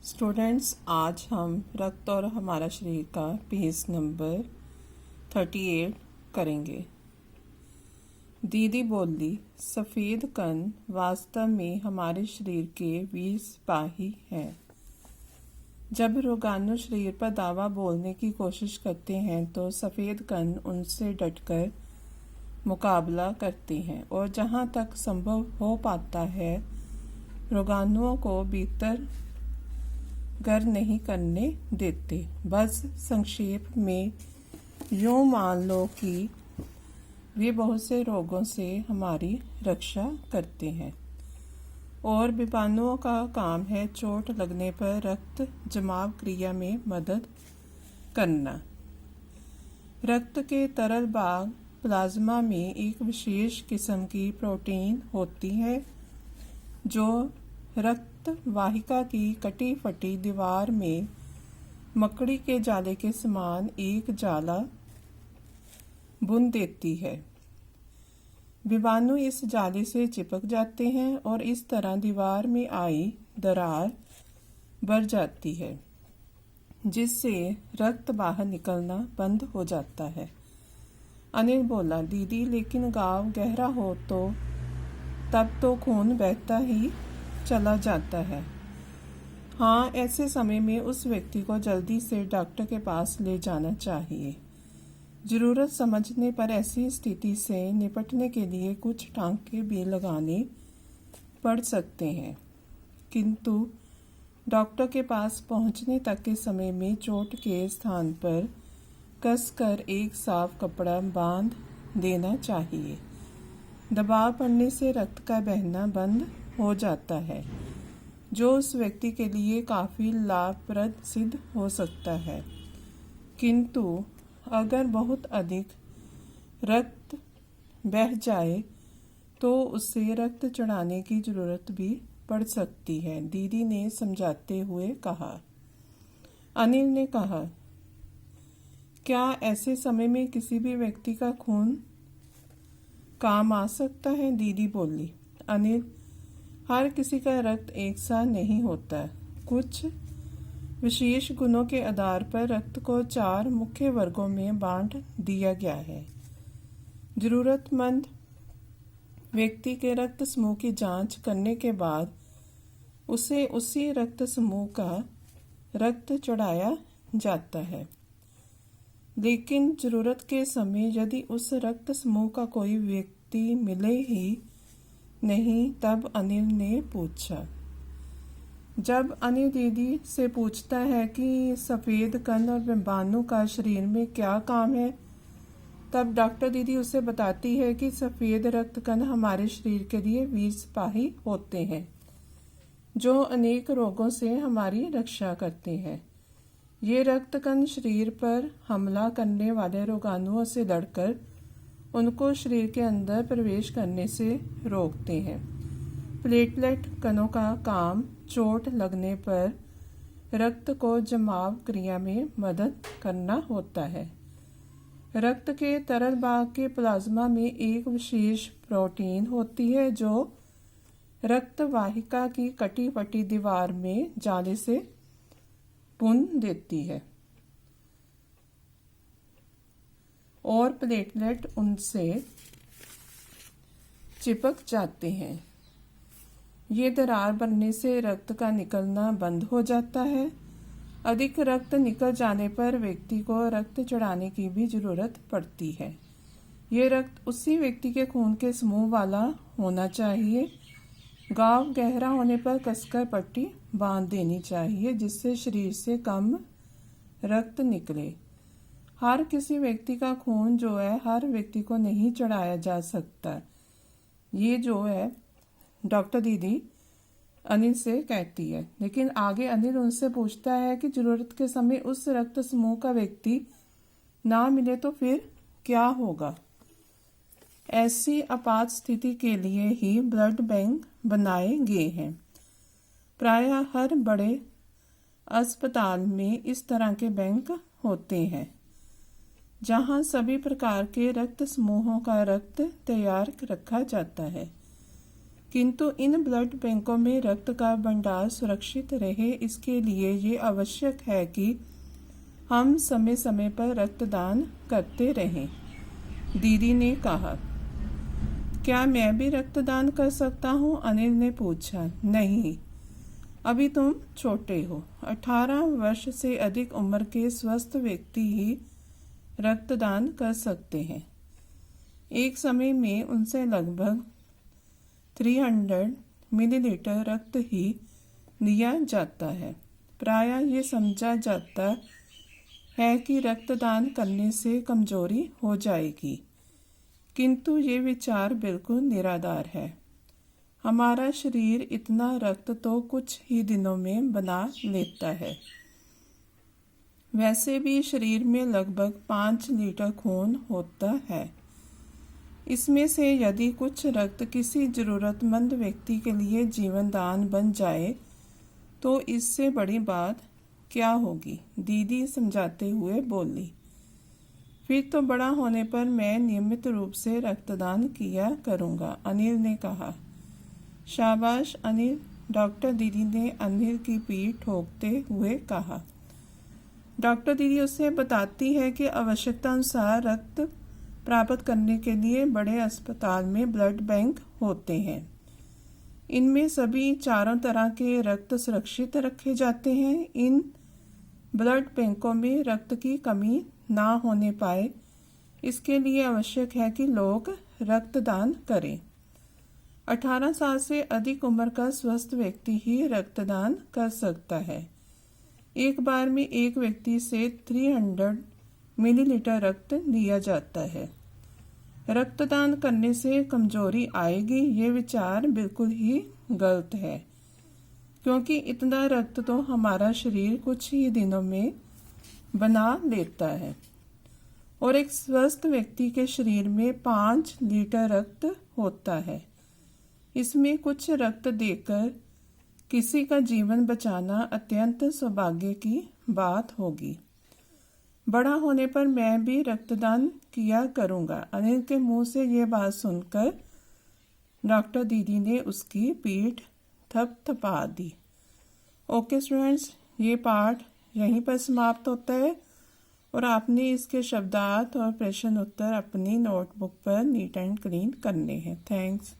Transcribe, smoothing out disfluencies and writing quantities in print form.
Students, आज हम रक्त और हमारा शरीर का पेज नंबर 38 करेंगे। दीदी बोली, सफ़ेद कण वास्तव में हमारे शरीर के 20 सिपाही हैं। जब रोगाणु शरीर पर दावा बोलने की कोशिश करते हैं तो सफ़ेद कण उनसे डटकर मुकाबला करते हैं और जहाँ तक संभव हो पाता है रोगाणुओं को भीतर गर नहीं करने देते। बस संक्षेप में यूँ मान लो कि वे बहुत से रोगों से हमारी रक्षा करते हैं और विपाणुओं का काम है चोट लगने पर रक्त जमाव क्रिया में मदद करना। रक्त के तरल भाग प्लाज्मा में एक विशेष किस्म की प्रोटीन होती है जो रक्त वाहिका की कटी फटी दीवार में मकड़ी के जाले के समान एक जाला बुन देती है। विषाणु इस जाले से चिपक जाते हैं और इस तरह दीवार में आई दरार भर जाती है जिससे रक्त बाहर निकलना बंद हो जाता है। अनिल बोला, दीदी लेकिन घाव गहरा हो तो तब तो खून बहता ही चला जाता है। हाँ, ऐसे समय में उस व्यक्ति को जल्दी से डॉक्टर के पास ले जाना चाहिए। ज़रूरत समझने पर ऐसी स्थिति से निपटने के लिए कुछ टांके भी लगाने पड़ सकते हैं, किंतु डॉक्टर के पास पहुंचने तक के समय में चोट के स्थान पर कसकर एक साफ कपड़ा बांध देना चाहिए। दबाव पड़ने से रक्त का बहना बंद हो जाता है जो उस व्यक्ति के लिए काफ़ी लाभप्रद सिद्ध हो सकता है, किंतु अगर बहुत अधिक रक्त बह जाए तो उससे रक्त चढ़ाने की ज़रूरत भी पड़ सकती है, दीदी ने समझाते हुए कहा। अनिल ने कहा, क्या ऐसे समय में किसी भी व्यक्ति का खून काम आ सकता है? दीदी बोली, अनिल, हर किसी का रक्त एक सा नहीं होता। कुछ विशेष गुणों के आधार पर रक्त को 4 मुख्य वर्गों में बांट दिया गया है। ज़रूरतमंद व्यक्ति के रक्त समूह की जांच करने के बाद उसे उसी रक्त समूह का रक्त चढ़ाया जाता है, लेकिन ज़रूरत के समय यदि उस रक्त समूह का कोई व्यक्ति मिले ही नहीं, तब अनिल ने पूछा। जब अनिल दीदी से पूछता है कि सफ़ेद कण और विषाणु का शरीर में क्या काम है, तब डॉक्टर दीदी उसे बताती है कि सफ़ेद रक्त कण हमारे शरीर के लिए 20 सिपाही होते हैं जो अनेक रोगों से हमारी रक्षा करते हैं। ये रक्त कण शरीर पर हमला करने वाले रोगाणुओं से लड़कर उनको शरीर के अंदर प्रवेश करने से रोकते हैं। प्लेटलेट कणों का काम चोट लगने पर रक्त को जमाव क्रिया में मदद करना होता है। रक्त के तरल भाग के प्लाज्मा में एक विशेष प्रोटीन होती है जो रक्त वाहिका की कटी फटी दीवार में जाले से बुन देती है और प्लेटलेट उनसे चिपक जाते हैं। ये दरार बनने से रक्त का निकलना बंद हो जाता है। अधिक रक्त निकल जाने पर व्यक्ति को रक्त चढ़ाने की भी जरूरत पड़ती है। ये रक्त उसी व्यक्ति के खून के समूह वाला होना चाहिए। घाव गहरा होने पर कसकर पट्टी बांध देनी चाहिए जिससे शरीर से कम रक्त निकले। हर किसी व्यक्ति का खून जो है हर व्यक्ति को नहीं चढ़ाया जा सकता। ये जो है डॉक्टर दीदी अनिल से कहती है, लेकिन आगे अनिल उनसे पूछता है कि जरूरत के समय उस रक्त समूह का व्यक्ति ना मिले तो फिर क्या होगा। ऐसी आपात स्थिति के लिए ही ब्लड बैंक बनाए गए हैं। प्रायः हर बड़े अस्पताल में इस तरह के बैंक होते हैं जहां सभी प्रकार के रक्त समूहों का रक्त तैयार रखा जाता है। किंतु इन ब्लड बैंकों में रक्त का भंडार सुरक्षित रहे, इसके लिए ये आवश्यक है कि हम समय समय पर रक्तदान करते रहें। दीदी ने कहा, क्या मैं भी रक्तदान कर सकता हूँ? अनिल ने पूछा। नहीं, अभी तुम छोटे हो। 18 वर्ष से अधिक उम्र के स्वस्थ व्यक्ति ही रक्तदान कर सकते हैं। एक समय में उनसे लगभग 300 मिलीलीटर रक्त ही लिया जाता है। प्रायः ये समझा जाता है कि रक्तदान करने से कमजोरी हो जाएगी, किंतु ये विचार बिल्कुल निराधार है। हमारा शरीर इतना रक्त तो कुछ ही दिनों में बना लेता है। वैसे भी शरीर में लगभग 5 लीटर खून होता है। इसमें से यदि कुछ रक्त किसी जरूरतमंद व्यक्ति के लिए जीवन दान बन जाए तो इससे बड़ी बात क्या होगी? दीदी समझाते हुए बोली। फिर तो बड़ा होने पर मैं नियमित रूप से रक्तदान किया करूँगा, अनिल ने कहा। शाबाश अनिल, डॉक्टर दीदी ने अनिल की पीठ ठोकते हुए कहा। डॉक्टर दीदी उसे बताती है कि आवश्यकता अनुसार रक्त प्राप्त करने के लिए बड़े अस्पताल में ब्लड बैंक होते हैं। इनमें सभी चारों तरह के रक्त सुरक्षित रखे जाते हैं। इन ब्लड बैंकों में रक्त की कमी ना होने पाए, इसके लिए आवश्यक है कि लोग रक्तदान करें। 18 साल से अधिक उम्र का स्वस्थ व्यक्ति ही रक्तदान कर सकता है। एक बार में एक व्यक्ति से 300 मिलीलीटर रक्त लिया जाता है। रक्तदान करने से कमजोरी आएगी, ये विचार बिल्कुल ही गलत है, क्योंकि इतना रक्त तो हमारा शरीर कुछ ही दिनों में बना लेता है और एक स्वस्थ व्यक्ति के शरीर में 5 लीटर रक्त होता है। इसमें कुछ रक्त देकर किसी का जीवन बचाना अत्यंत सौभाग्य की बात होगी। बड़ा होने पर मैं भी रक्तदान किया करूँगा। अनिल के मुंह से ये बात सुनकर डॉक्टर दीदी ने उसकी पीठ थपथपा दी। ओके स्टूडेंट्स, ये पाठ यहीं पर समाप्त होता है और आपने इसके शब्दार्थ और प्रश्न उत्तर अपनी नोटबुक पर नीट एंड क्लीन करने हैं। थैंक्स।